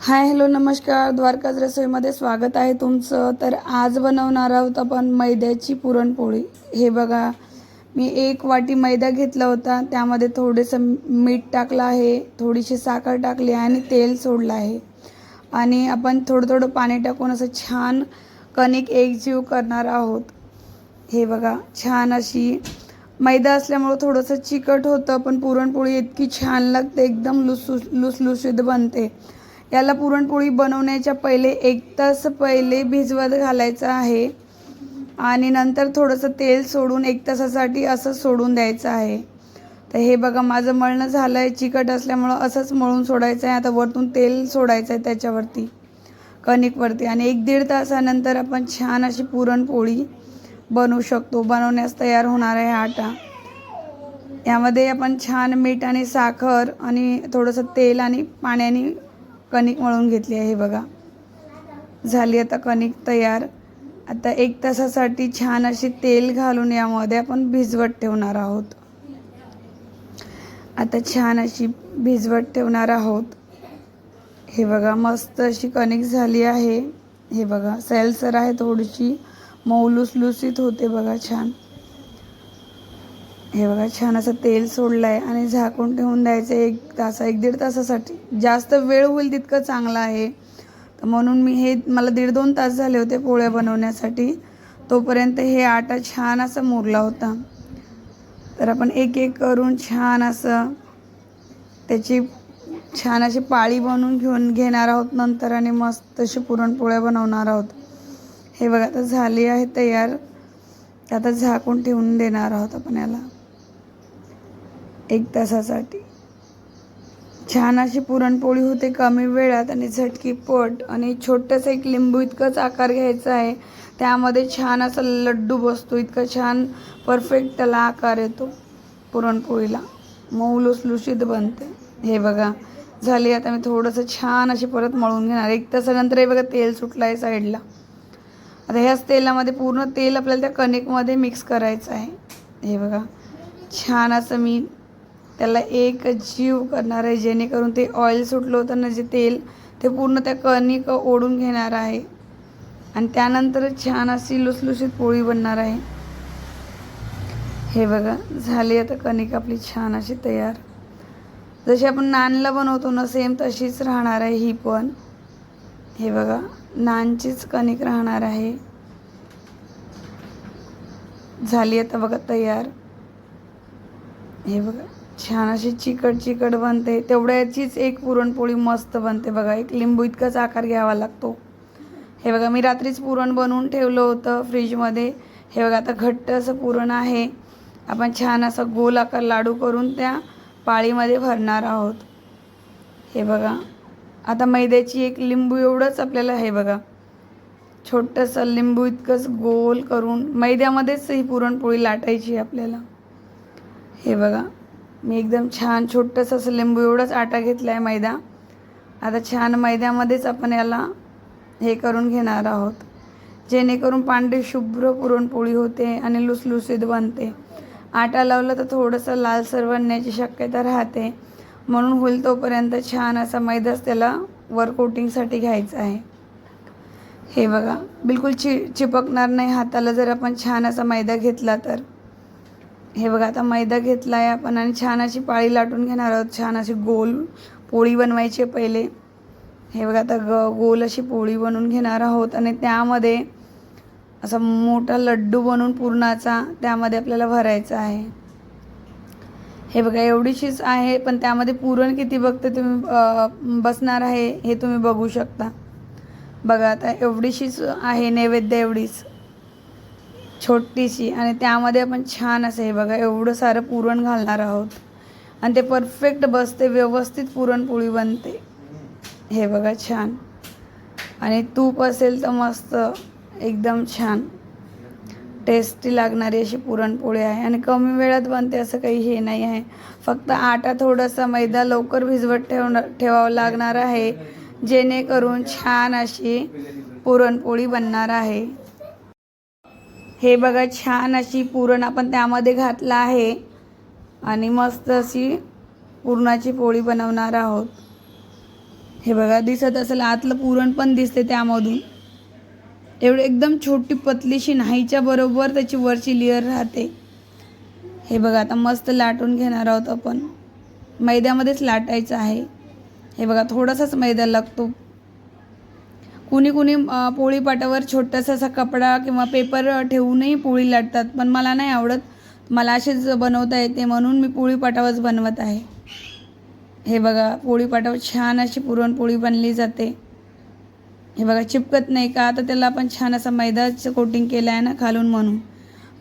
Hi hello नमस्कार, द्वारकाज रसोईमध्ये स्वागत आहे तुमचं. तर आज बनवणार आहोत आपण मैद्याची पुरणपोळी. हे बघा, मी 1 वाटी मैदा घेतला होता, त्यामध्ये थोडंसं मीठ टाकलं आहे, थोडीशी साखर टाकली आहे आणि तेल सोडलं आहे. आणि आपण थोडं थोडं पाणी टाकून असं छान कणिक एकजीव करणार आहोत. हे बघा, छान अशी मैदा असल्यामुळं थोडंसं चिकट होतं, पण पुरणपोळी इतकी छान लागते, एकदम लुसलुशीत बनते. याला पुरणपोळी बनवण्याच्या पहिले 1 तास पहिले भिजवत घालायचं आहे आणि नंतर थोडंसं तेल सोडून 1 तासासाठी असं सोडून द्यायचं आहे. तर हे बघा, माझं मळणं झालं आहे. चिकट असल्यामुळं असंच मळून सोडायचं आहे. आता वरतून तेल सोडायचं आहे त्याच्यावरती, कणिकवरती, आणि 1-1.5 तासानंतर आपण छान अशी पुरणपोळी बनवू शकतो. बनवण्यास तयार होणार आहे आटा. यामध्ये आपण छान मीठ आणि साखर आणि थोडंसं तेल आणि पाण्याने कणिक मळून घेतली आहे. हे बघा, झाली आता कणिक तयार. आता 1 तासासाठी छान अशी तेल घालून यामध्ये आपण भिजवत ठेवणार आहोत. आता छान अशी भिजवत ठेवणार आहोत. हे बघा, मस्त अशी कणिक झाली आहे. हे बघा, सैलसर आहे, थोडीशी मऊ लुसलुसीत होते बघा, छान. हे बघा, छान असं तेल सोडलं आहे आणि झाकून ठेवून द्यायचं 1-1.5 तासासाठी. जास्त वेळ होईल तितकं चांगलं आहे. तर म्हणून मला 1.5-2 तास झाले होते पोळ्या बनवण्यासाठी. तोपर्यंत हे आटा छान असा मुरला होता. तर आपण एक एक करून छान असं त्याची छान अशी पाळी बनवून घेणार आहोत नंतर, आणि मस्त अशी पुरणपोळ्या बनवणार आहोत. हे बघा, आता झाली आहे तयार. आता झाकून ठेवून देणार आहोत आपण याला 1 तासासाठी. छान अशी पुरणपोळी होते कमी वेळात आणि झटकीपट. आणि छोटंसं एक लिंबू इतकंच आकार घ्यायचा आहे, त्यामध्ये छान असा लड्डू बसतो. इतकं छान परफेक्ट त्याला आकार येतो पुरणपोळीला, मऊ लुसलुशीत बनते. हे बघा, झाली. आता मी थोडंसं छान अशी परत मळून घेणार. 1 तासानंतर हे बघा, तेल सुटलं आहे साईडला. आता ह्याच तेलामध्ये पूर्ण तेल आपल्याला त्या कणिकमध्ये मिक्स करायचं आहे. हे बघा, छान असं मी त्याला एक जीव करणार आहे, जेणेकरून ते ऑइल सुटलं होतं ना जे तेल, ते पूर्ण त्या कणिक ओढून घेणार आहे आणि त्यानंतर छान अशी लुसलुशीत पोळी बनणार आहे. हे बघा, झाली आता कणिक आपली छान अशी तयार. जशी आपण नानला बनवतो ना, सेम तशीच राहणार आहे ही पण. हे बघा, नानचीच कणिक राहणार आहे. झाली आता बघा तयार. हे बघा, छान अशी चिकट बनते. तेवढ्याचीच एक पुरणपोळी मस्त बनते बघा. एक लिंबू इतकाच आकार घ्यावा लागतो. हे बघा, मी रात्रीच पुरण बनवून ठेवलं होतं फ्रीजमध्ये. हे बघा, आता घट्ट असं पुरण आहे. आपण छान असा गोल आकार लाडू करून त्या पाळीमध्ये भरणार आहोत. हे बघा, आता मैद्याची एक लिंबू एवढंच आपल्याला, हे बघा, छोटंसं लिंबू इतकंच गोल करून मैद्यामध्येच ही पुरणपोळी लाटायची आपल्याला. हे बघा, मी एकदम छान छोटंसं असं लिंबू एवढंच आटा घेतला आहे, मैदा. आता छान मैद्यामध्येच आपण याला हे करून घेणार आहोत, जेणेकरून पांढरी शुभ्र पुरणपोळी होते आणि लुसलुसीत बनते. आटा लावला तर थोडंसं लालसर बनण्याची शक्यता राहते, म्हणून होईल तोपर्यंत छान असा मैदाच त्याला वर कोटिंगसाठी घ्यायचा आहे. हे बघा, बिलकुल चिपकणार नाही हाताला जर आपण छान असा मैदा घेतला तर. हे बघा, आता मैदा घेतला आहे आपण आणि छान अशी पाळी लाटून घेणार आहोत. छान अशी गोल पोळी बनवायची पहिले. हे बघा, आता गोल अशी पोळी बनवून घेणार आहोत आणि त्यामध्ये असा मोठा लड्डू बनवून पुरणाचा त्यामध्ये आपल्याला भरायचा आहे. हे बघा, एवढीशीच आहे, पण त्यामध्ये पुरण किती बसणार आहे हे तुम्ही बघू शकता. बघा, आता एवढीशीच आहे, नैवेद्य एवढीच छोटीशी, आणि त्यामध्ये आपण छान असं, हे बघा, एवढं सारं पुरण घालणार आहोत आणि ते परफेक्ट बसते, व्यवस्थित पुरणपोळी बनते. हे बघा, छान. आणि तूप असेल तर मस्त एकदम छान टेस्टी लागणारी अशी पुरणपोळी आहे आणि कमी वेळात बनते असं काही हे नाही आहे. फक्त आटा थोडासा मैदा लवकर भिजवत ठेवावं लागणार आहे, जेणेकरून छान अशी पुरणपोळी बनणार आहे. हे बघा, छान अशी पुरण आपण त्यामध्ये घातलं आहे आणि मस्त अशी पुरणाची पोळी बनवणार आहोत. हे बघा दिसत असेल, आतलं पुरण पण दिसते त्यामधून. एवढी एकदम छोटी पतलीशी नाहीच्या बरोबर त्याची वरची लेअर राहते. हे बघा आता मस्त लाटून घेणार आहोत आपण. मैद्यामध्येच लाटायचं आहे. हे बघा थोडासाच मैदा लागतो. कुणी कुणी पोळीपाटावर छोटासा असा कपडा किंवा पेपर ठेवूनही पोळी लाटतात, पण मला नाही आवडत. मला असेच बनवता येते म्हणून मी पोळीपाटावरच बनवत आहे. हे बघा पोळीपाटावर छान अशी पुरणपोळी बनली जाते. हे बघा चिपकत नाही का, आता त्याला आपण छान असा मैदाचं कोटिंग केलं आहे ना खालून, म्हणून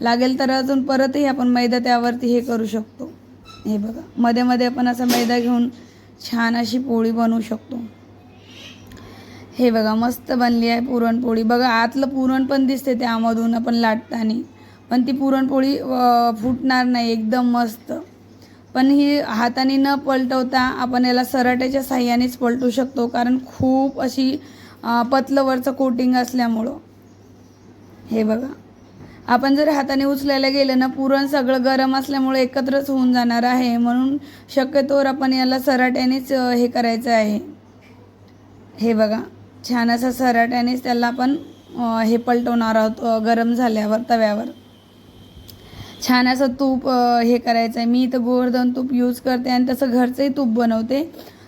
लागेल तर अजून परतही आपण मैदा त्यावरती हे करू शकतो. हे बघा मध्ये मध्ये आपण असा मैदा घेऊन छान अशी पोळी बनवू शकतो. हे बघा मस्त बनली आहे पुरणपोळी. बघा आतलं पुरण पण दिसते त्यामधून आपण लाटताना, पण ती पुरणपोळी फुटणार नाही, एकदम मस्त. पण ही हाताने न पलटवता आपण याला सराट्याच्या साह्यानेच पलटू शकतो, कारण खूप अशी पतलंवरचं कोटिंग असल्यामुळं. हे बघा आपण जर हाताने उचलायला गेलं ना, पुरण सगळं गरम असल्यामुळे एकत्रच होऊन जाणार आहे, म्हणून शक्यतोवर आपण याला सराट्यानेच हे करायचं आहे. हे बघा छान असं सराट्यानेच त्याला आपण हे पलटवणार आहोत गरम झाल्यावर तव्यावर. छान असं तूप हे करायचं आहे. मी इथं गोवर्धन तूप यूज करते आणि तसं घरचंही तूप बनवते,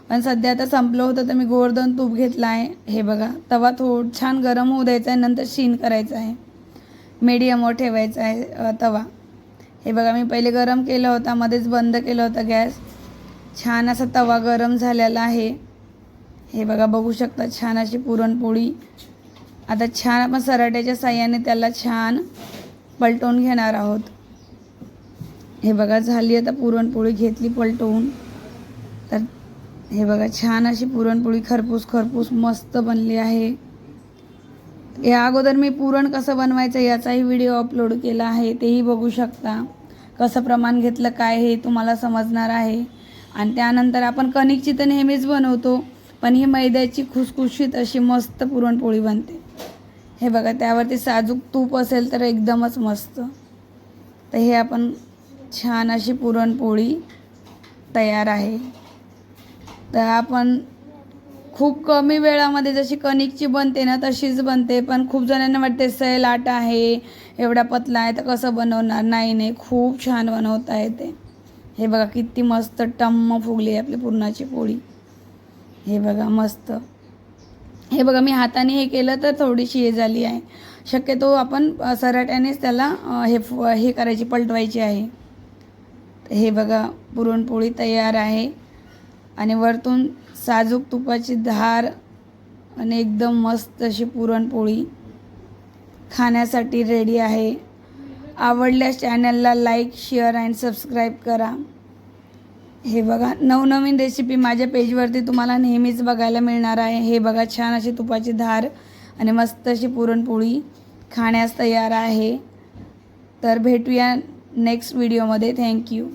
पण सध्या आता संपलं होतं तर मी गोवर्धन तूप घेतलं आहे. हे बघा तवा छान गरम होऊ द्यायचा आहे, नंतर शीन करायचं आहे. मीडियमवर ठेवायचा आहे तवा. हे बघा मी पहिले गरम केला होता, मध्येच बंद केला होता गॅस. छान असा तवा गरम झालेला आहे. हे बघा बघू शकता छान अशी पुरणपोळी. आता छान आपण सराट्याच्या साह्याने त्याला छान पलटवून घेणार आहोत. हे बघा झाली आता पुरणपोळी घेतली पलटवून. तर हे बघा छान अशी पुरणपोळी खरपूस खरपूस मस्त बनली आहे. या अगोदर मी पुरण कसं बनवायचं याचाही व्हिडिओ अपलोड केला आहे, तेही बघू शकता. कसं प्रमाण घेतलं काय हे तुम्हाला समजणार आहे. आणि त्यानंतर आपण कणिकची तर नेहमीच बनवतो, पण ही मैद्याची खुसखुशीत अशी मस्त पुरणपोळी बनते. हे बघा त्यावरती साजूक तूप असेल तर एकदमच मस्त. तर हे आपण छान अशी पुरणपोळी तयार आहे. तर आपण खूप कमी वेळामध्ये जशी कणिकची बनते ना तशीच बनते, पण खूप जणांना वाटते सैल आटा आहे, एवढा पतला आहे तर कसं बनवणार. नाही खूप छान बनवता येते. हे बघा किती मस्त टम्म फुगली आपली पुरणाची पोळी. हे बघा मस्त. हे बघा मी हाताने हे केलं तर थोडीशी हे झाली आहे. शक्यतो आपण सराट्यानेच त्याला हे करायची, पलटवायची आहे. हे बघा पुरणपोळी तयार आहे आणि वरतून साजूक तुपाची धार आणि एकदम मस्त अशी पुरणपोळी खाण्यासाठी रेडी आहे. आवडल्यास चॅनलला लाईक, शेअर अँड सबस्क्राईब करा. हे बघा नवनवीन रेसिपी माझ्या पेजवरती तुम्हाला नेहमीच बघायला मिळणार आहे. हे बघा छान अशी तुपाची धार आणि मस्त अशी पुरणपोळी खाण्यास तयार आहे. तर भेटूया नेक्स्ट व्हिडिओमध्ये. थँक्यू.